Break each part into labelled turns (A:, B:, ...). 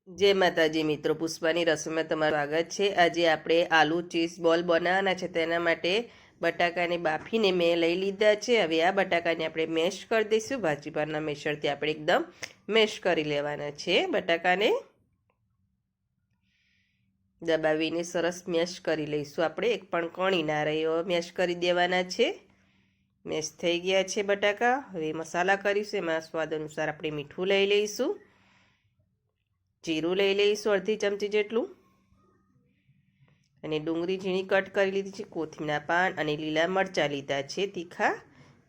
A: જય માતાજી મિત્રો, પુષ્પાની રસોઈમાં તમારું સ્વાગત છે। આજે આપણે આલુ ચીઝ બોલ બનાવવાના છે। તેના માટે બટાકાને બાફીને મેં લઈ લીધા છે। હવે આ બટાકાને આપણે મેશ કરી દઈશું। ભાજી પરના મેશરથી આપણે એકદમ મેશ કરી લેવાના છે। બટાકાને દબાવીને સરસ મેશ કરી લઈશું। આપણે એક પણ કણી ના રહે એવો મેશ કરી દેવાના છે। મેશ થઈ ગયા છે બટાકા। હવે મસાલા કરીશું। એમાં સ્વાદ અનુસાર આપણે મીઠું લઈ લઈશું। જીરું લઈ લઈશું અડધી ચમચી જેટલું, અને ડુંગળી ઝીણી કટ કરી લીધી છે, કોથમીરના પાન અને લીલા મરચાં લીધા છે તીખા,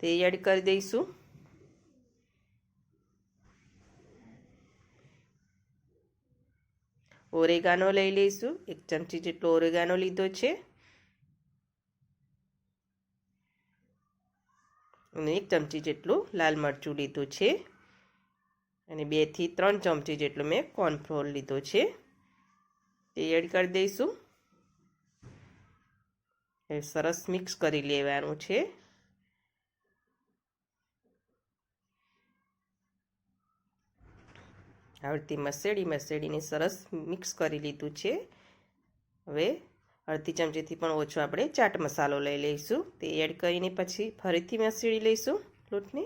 A: તે એડ કરી દઈશું। ઓરેગાનો લઈ લઈશું, એક ચમચી જેટલો ઓરેગાનો લીધો છે, અને એક ચમચી જેટલું લાલ મરચું લીધું છે, અને 2 થી 3 ચમચી જેટલો મેં કોર્નફ્લોર લીધો છે, તે એડ કરી દઈશું। એ સરસ મિક્સ કરી લેવાનું છે। આવડતી મસળીને સરસ મિક્સ કરી લીધું છે। હવે અડધી ચમચીથી પણ ઓછો આપણે ચાટ મસાલો લઈ લઈશું, તે એડ કરીને પછી ફરીથી મસળી લઈશું લોટને।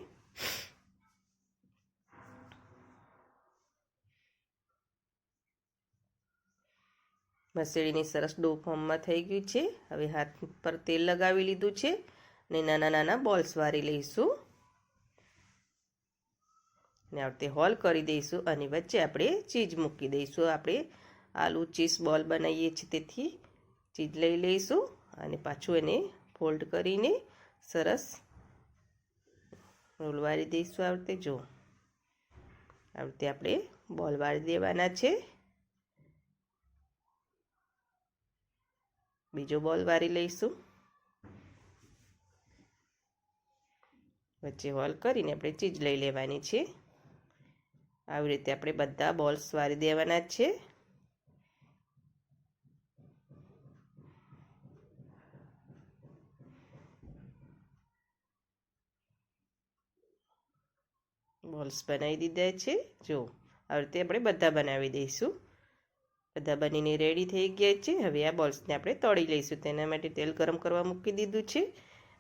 A: મસળીની સરસ ડો ફોર્મમાં થઈ ગયું છે। હવે હાથ પર તેલ લગાવી લીધું છે અને નાના નાના બોલ્સ વાળી લઈશું, ને આ રીતે હોલ કરી દઈશું, અને વચ્ચે આપણે ચીઝ મૂકી દઈશું। આપણે આલુ ચીઝ બોલ બનાવીએ છીએ તેથી ચીઝ લઈ લઈશું, અને પાછું એને ફોલ્ડ કરીને સરસ રોલ વાળી દઈશું। આ રીતે જો આ રીતે આપણે બોલ વાળી દેવાના છે। બીજો બોલ વાળી લઈશું, વચ્ચે હોલ કરીને આપણે ચીઝ લઈ લેવાની છે। આવી રીતે આપણે બધા બોલ્સ વાળી દેવાના છે। બોલ્સ બનાવી દીધા છે। જો આવી રીતે આપણે બધા બનાવી દઈશું। બધા બનીને રેડી થઈ ગયા છે। હવે આ બોલ્સને આપણે તળી લઈશું। તેના માટે તેલ ગરમ કરવા મૂકી દીધું છે।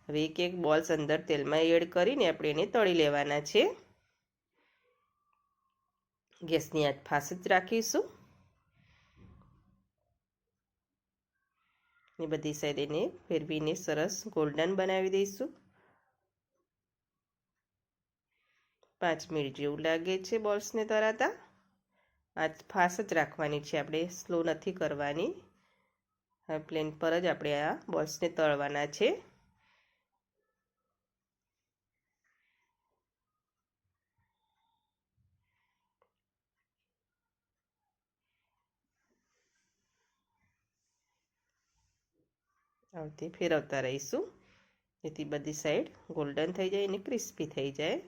A: હવે એક એક બોલ્સ અંદર તેલમાં એડ કરીને આપણે એને તળી લેવાના છે। ગેસની આંચ ફાસ્ટ જ રાખીશું, ને બધી સાઈડ એને ફેરવીને સરસ ગોલ્ડન બનાવી દઈશું। 5 મિનિટ જેવું લાગે છે બોલ્સને તળાતા। આંચ ફાસ્ટ જ રાખવાની છે, આપણે સ્લો નથી કરવાની। હવે પ્લેન પર જ આપણે આ બોલ્સને તળવાના છે। આ રીતે ફેરવતા રહીશું, જેથી બધી સાઈડ ગોલ્ડન થઈ જાય અને ક્રિસ્પી થઈ જાય।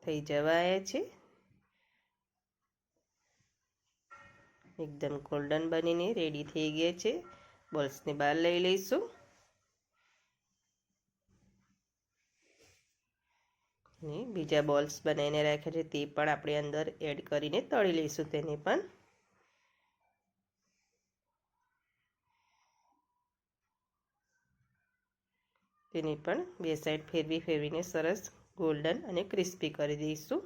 A: થઈ જવા આવ્યા છે, એકદમ ગોલ્ડન બનીને રેડી થઈ ગયા છે। બોલ્સને બહાર લઈ લઈશું, અને બીજા બોલ્સ બનાવીને રાખ્યા છે તે પણ આપણે અંદર એડ કરીને તળી લઈશું। તેને પણ બે સાઈડ ફેરવીને સરસ ગોલ્ડન અને ક્રિસ્પી કરી દઈશું।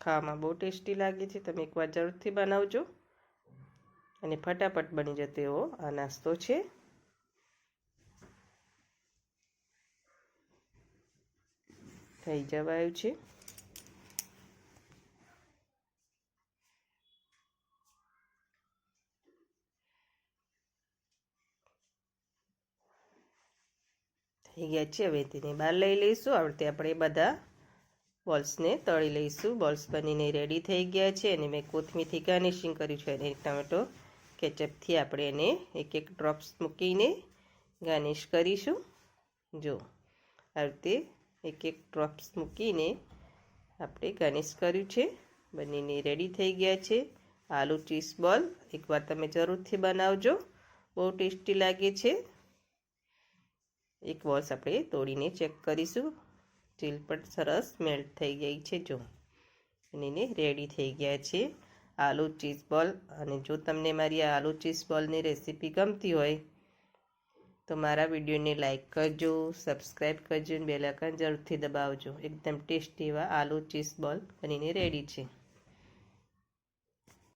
A: ખાવામાં બહુ ટેસ્ટી લાગે છે, તમે એકવાર જરૂરથી બનાવજો, અને ફટાફટ બની જતો એવો આ નાસ્તો છે। થઈ જવાયું છે, થઈ ગયા છે। હવે તેને બહાર લઈ લઈશું। આ રીતે આપણે બધા બોલ્સને તળી લઈશું। બોલ્સ બનીને રેડી થઈ ગયા છે, અને મેં કોથમીરથી ગાર્નિશિંગ કર્યું છે, અને ટમેટો કેચઅપથી આપણે એને એક એક ડ્રોપ્સ મૂકીને ગાર્નિશ કરીશું। જો આ રીતે એક એક ડ્રોપ્સ મૂકીને આપણે ગાર્નિશ કર્યું છે। બનીને રેડી થઈ ગયા છે આલુ ચીઝ બોલ. એકવાર તમે જરૂરથી બનાવજો, બહુ ટેસ્ટી લાગે છે. એક બોલ્સ આપણે તોડીને ચેક કરીશું. તેલ પણ સરસ મેલ્ટ થઈ ગઈ છે. જો બનીને રેડી થઈ ગયા છે આલુ ચીઝ બોલ. અને જો તમને મારી આ આલુ ચીઝ બોલની રેસીપી ગમતી હોય તો મારા વિડીયોને લાઈક કરજો, સબસ્ક્રાઈબ કરજો અને બેલ આઇકન જરૂરથી દબાવજો. એકદમ ટેસ્ટી એવા આલુ ચીઝ બોલ બનીને રેડી છે.